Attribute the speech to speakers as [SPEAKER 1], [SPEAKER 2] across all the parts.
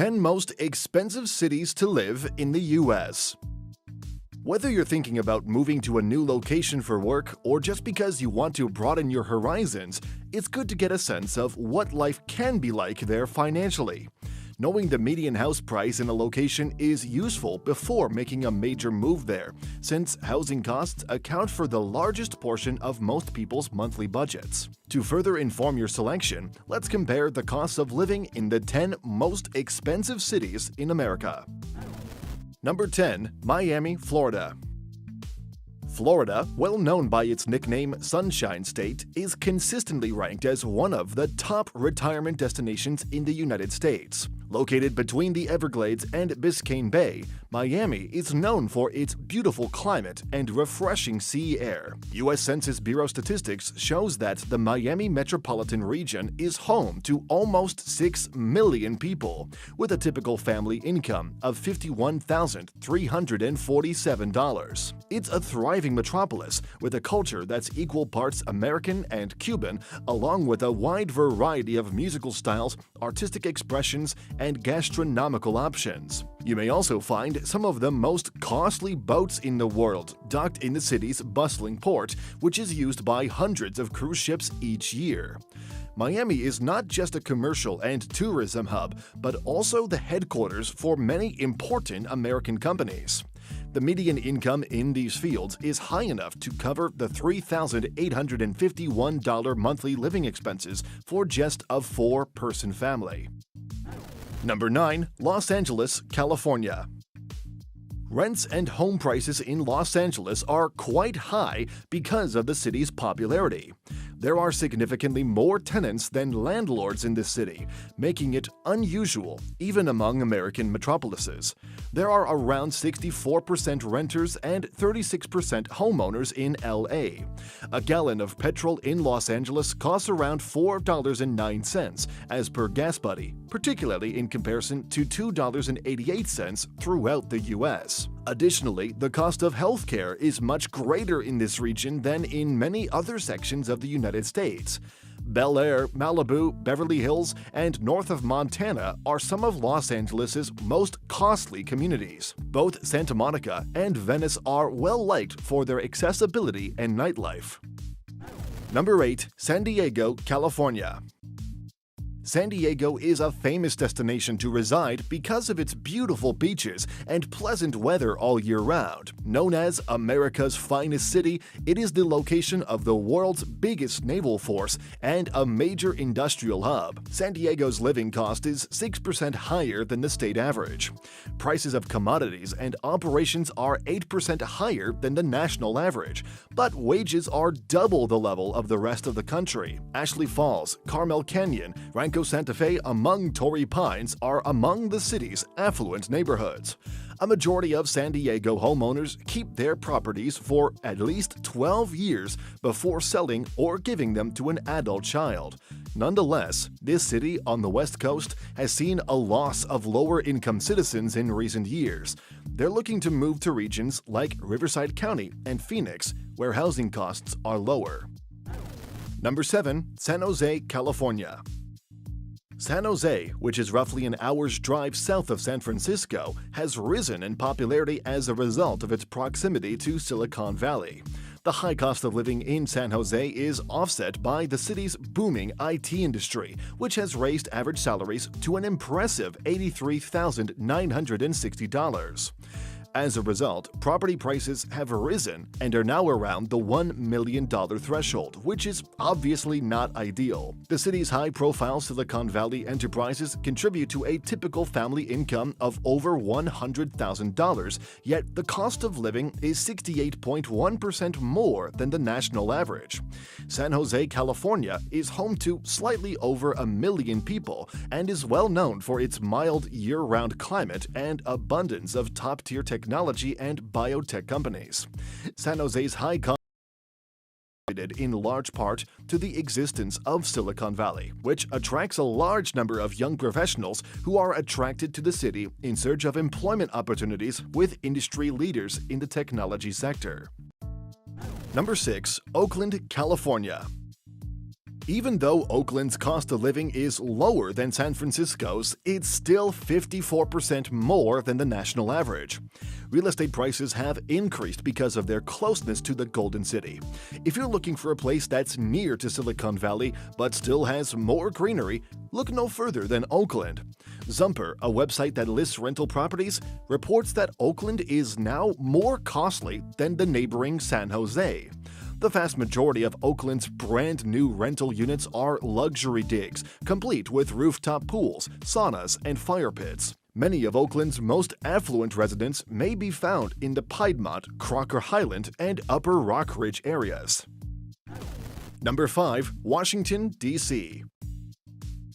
[SPEAKER 1] 10 most expensive cities to live in the US. Whether you're thinking about moving to a new location for work or just because you want to broaden your horizons, it's good to get a sense of what life can be like there financially. Knowing the median house price in a location is useful before making a major move there, since housing costs account for the largest portion of most people's monthly budgets. To further inform your selection, let's compare the costs of living in the 10 most expensive cities in America. Number 10. Miami, Florida. Florida, well known by its nickname Sunshine State, is consistently ranked as one of the top retirement destinations in the United States. Located between the Everglades and Biscayne Bay, Miami is known for its beautiful climate and refreshing sea air. U.S. Census Bureau statistics shows that the Miami metropolitan region is home to almost 6 million people, with a typical family income of $51,347. It's a thriving metropolis with a culture that's equal parts American and Cuban, along with a wide variety of musical styles, artistic expressions, and gastronomical options. You may also find some of the most costly boats in the world docked in the city's bustling port, which is used by hundreds of cruise ships each year. Miami is not just a commercial and tourism hub, but also the headquarters for many important American companies. The median income in these fields is high enough to cover the $3,851 monthly living expenses for just a 4-person family. Number 9. Los Angeles, California. Rents and home prices in Los Angeles are quite high because of the city's popularity. There are significantly more tenants than landlords in this city, making it unusual even among American metropolises. There are around 64% renters and 36% homeowners in LA. A gallon of petrol in Los Angeles costs around $4.09 as per GasBuddy, particularly in comparison to $2.88 throughout the US. Additionally, the cost of healthcare is much greater in this region than in many other sections of the United States. Bel Air, Malibu, Beverly Hills, and north of Montana are some of Los Angeles' most costly communities. Both Santa Monica and Venice are well-liked for their accessibility and nightlife. Number 8. San Diego, California. San Diego is a famous destination to reside because of its beautiful beaches and pleasant weather all year round. Known as America's finest city, it is the location of the world's biggest naval force and a major industrial hub. San Diego's living cost is 6% higher than the state average. Prices of commodities and operations are 8% higher than the national average, but wages are double the level of the rest of the country. Ashley Falls, Carmel Canyon, Rancho Santa Fe among Torrey Pines are among the city's affluent neighborhoods. A majority of San Diego homeowners keep their properties for at least 12 years before selling or giving them to an adult child. Nonetheless, this city on the West Coast has seen a loss of lower-income citizens in recent years. They're looking to move to regions like Riverside County and Phoenix, where housing costs are lower. Number 7. San Jose, California. San Jose, which is roughly an hour's drive south of San Francisco, has risen in popularity as a result of its proximity to Silicon Valley. The high cost of living in San Jose is offset by the city's booming IT industry, which has raised average salaries to an impressive $83,960. As a result, property prices have risen and are now around the $1 million threshold, which is obviously not ideal. The city's high-profile Silicon Valley enterprises contribute to a typical family income of over $100,000, yet the cost of living is 68.1% more than the national average. San Jose, California is home to slightly over 1 million people and is well known for its mild year-round climate and abundance of top-tier technology and biotech companies. San Jose's high cost in large part to the existence of Silicon Valley, which attracts a large number of young professionals who are attracted to the city in search of employment opportunities with industry leaders in the technology sector. Number 6. Oakland, California. Even though Oakland's cost of living is lower than San Francisco's, it's still 54% more than the national average. Real estate prices have increased because of their closeness to the Golden City. If you're looking for a place that's near to Silicon Valley but still has more greenery, look no further than Oakland. Zumper, a website that lists rental properties, reports that Oakland is now more costly than the neighboring San Jose. The vast majority of Oakland's brand new rental units are luxury digs, complete with rooftop pools, saunas, and fire pits. Many of Oakland's most affluent residents may be found in the Piedmont, Crocker Highland, and Upper Rockridge areas. Number 5. Washington, D.C.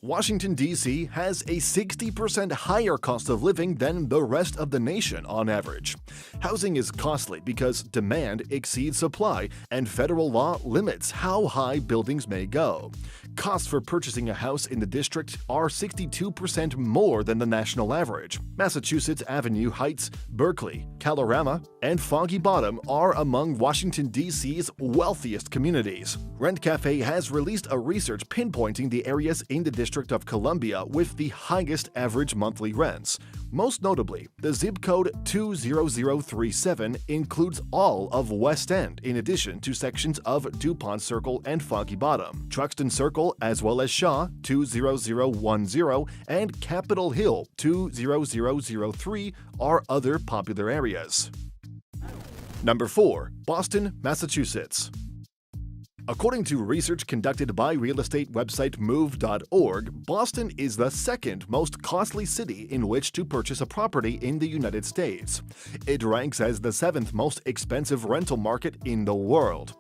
[SPEAKER 1] Washington, D.C. has a 60% higher cost of living than the rest of the nation on average. Housing is costly because demand exceeds supply, and federal law limits how high buildings may go. Costs for purchasing a house in the district are 62% more than the national average. Massachusetts Avenue Heights, Berkeley, Kalorama, and Foggy Bottom are among Washington, D.C.'s wealthiest communities. Rent Cafe has released a research pinpointing the areas in the District of Columbia with the highest average monthly rents. Most notably, the zip code 20037 includes all of West End in addition to sections of DuPont Circle and Foggy Bottom, Truxton Circle, as well as Shaw 20010 and Capitol Hill 20003 are other popular areas. Number 4. Boston, Massachusetts. According to research conducted by real estate website move.org, Boston is the second most costly city in which to purchase a property in the United States. It ranks as the 7th most expensive rental market in the world.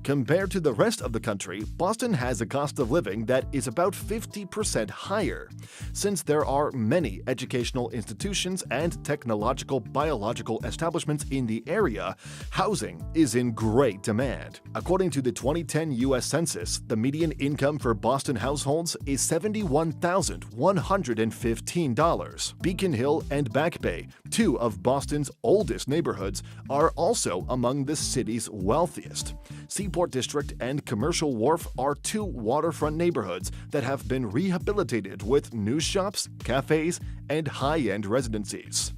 [SPEAKER 1] Compared to the rest of the country, Boston has a cost of living that is about 50% higher. Since there are many educational institutions and technological biological establishments in the area, housing is in great demand. According to the 2010 U.S. Census, the median income for Boston households is $71,115. Beacon Hill and Back Bay, two of Boston's oldest neighborhoods, are also among the city's wealthiest. Seaport District and Commercial Wharf are two waterfront neighborhoods that have been rehabilitated with new shops, cafes, and high-end residencies.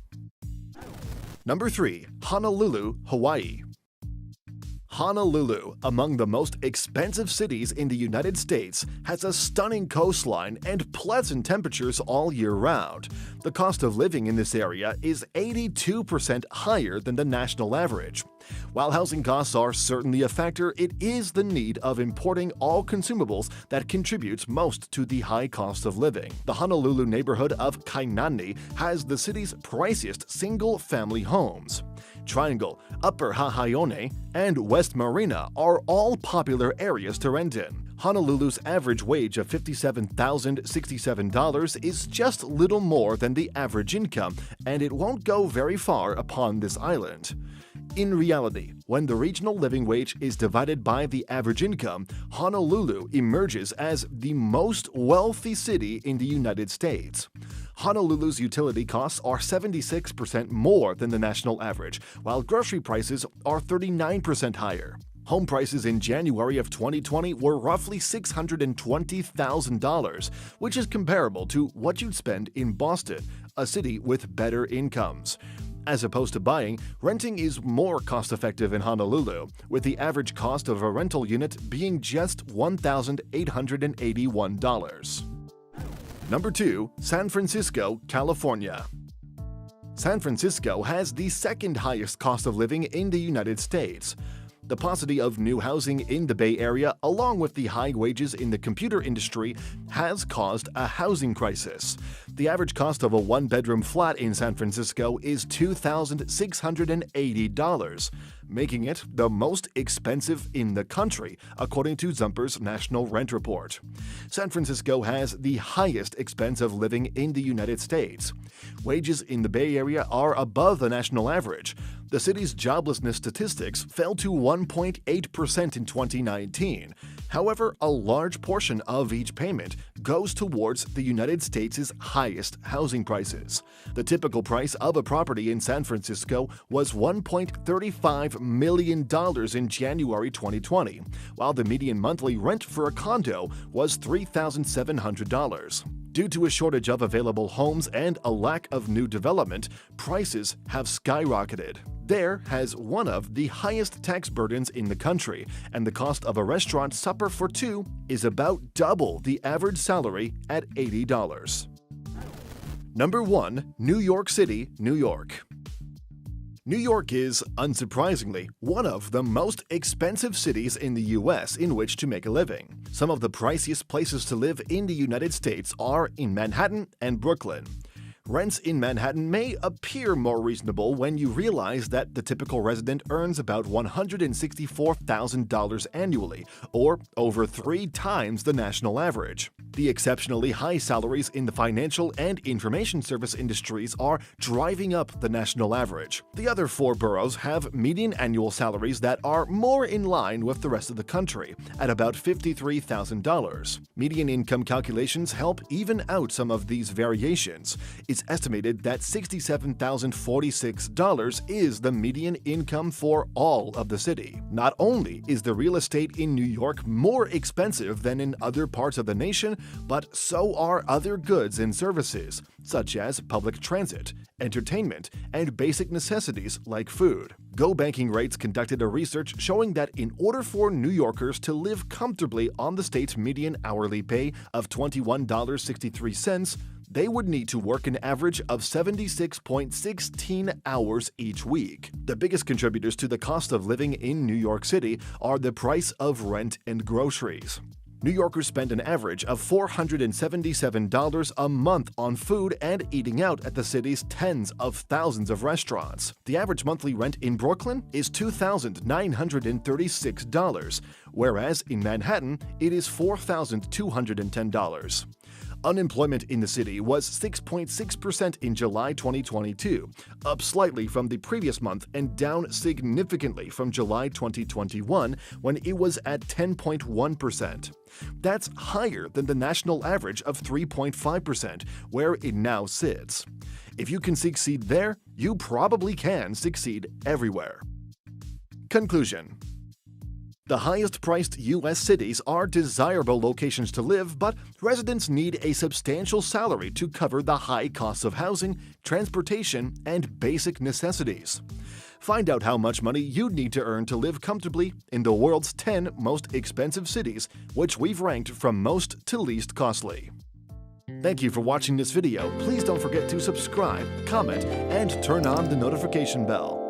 [SPEAKER 1] Number 3. Honolulu, Hawaii. Honolulu, among the most expensive cities in the United States, has a stunning coastline and pleasant temperatures all year round. The cost of living in this area is 82% higher than the national average. While housing costs are certainly a factor, it is the need of importing all consumables that contributes most to the high cost of living. The Honolulu neighborhood of Kainani has the city's priciest single-family homes. Triangle, Upper Hahaione, and West Marina are all popular areas to rent in. Honolulu's average wage of $57,067 is just little more than the average income, and it won't go very far upon this island. In reality, when the regional living wage is divided by the average income, Honolulu emerges as the most wealthy city in the United States. Honolulu's utility costs are 76% more than the national average, while grocery prices are 39% higher. Home prices in January of 2020 were roughly $620,000, which is comparable to what you'd spend in Boston, a city with better incomes. As opposed to buying, renting is more cost-effective in Honolulu, with the average cost of a rental unit being just $1,881. Number 2. San Francisco, California. San Francisco has the second highest cost of living in the United States. The paucity of new housing in the Bay Area, along with the high wages in the computer industry, has caused a housing crisis. The average cost of a one-bedroom flat in San Francisco is $2,680, making it the most expensive in the country, according to Zumper's National Rent Report. San Francisco has the highest expense of living in the United States. Wages in the Bay Area are above the national average. The city's joblessness statistics fell to 1.8% in 2019. However, a large portion of each payment goes towards the United States' highest housing prices. The typical price of a property in San Francisco was $1.35 million in January 2020, while the median monthly rent for a condo was $3,700. Due to a shortage of available homes and a lack of new development, prices have skyrocketed. There has one of the highest tax burdens in the country, and the cost of a restaurant supper for two is about double the average salary at $80. Number 1. New York City, New York. New York is, unsurprisingly, one of the most expensive cities in the U.S. in which to make a living. Some of the priciest places to live in the United States are in Manhattan and Brooklyn. Rents in Manhattan may appear more reasonable when you realize that the typical resident earns about $164,000 annually, or over 3 times the national average. The exceptionally high salaries in the financial and information service industries are driving up the national average. The other 4 boroughs have median annual salaries that are more in line with the rest of the country, at about $53,000. Median income calculations help even out some of these variations. It's estimated that $67,046 is the median income for all of the city. Not only is the real estate in New York more expensive than in other parts of the nation, but so are other goods and services, such as public transit, entertainment, and basic necessities like food. Go Banking Rates conducted a research showing that in order for New Yorkers to live comfortably on the state's median hourly pay of $21.63, they would need to work an average of 76.16 hours each week. The biggest contributors to the cost of living in New York City are the price of rent and groceries. New Yorkers spend an average of $477 a month on food and eating out at the city's tens of thousands of restaurants. The average monthly rent in Brooklyn is $2,936, whereas in Manhattan it is $4,210. Unemployment in the city was 6.6% in July 2022, up slightly from the previous month and down significantly from July 2021 when it was at 10.1%. That's higher than the national average of 3.5%, where it now sits. If you can succeed there, you probably can succeed everywhere. Conclusion. The highest-priced U.S. cities are desirable locations to live, but residents need a substantial salary to cover the high costs of housing, transportation, and basic necessities. Find out how much money you'd need to earn to live comfortably in the world's 10 most expensive cities, which we've ranked from most to least costly. Thank you for watching this video. Please don't forget to subscribe, comment, and turn on the notification bell.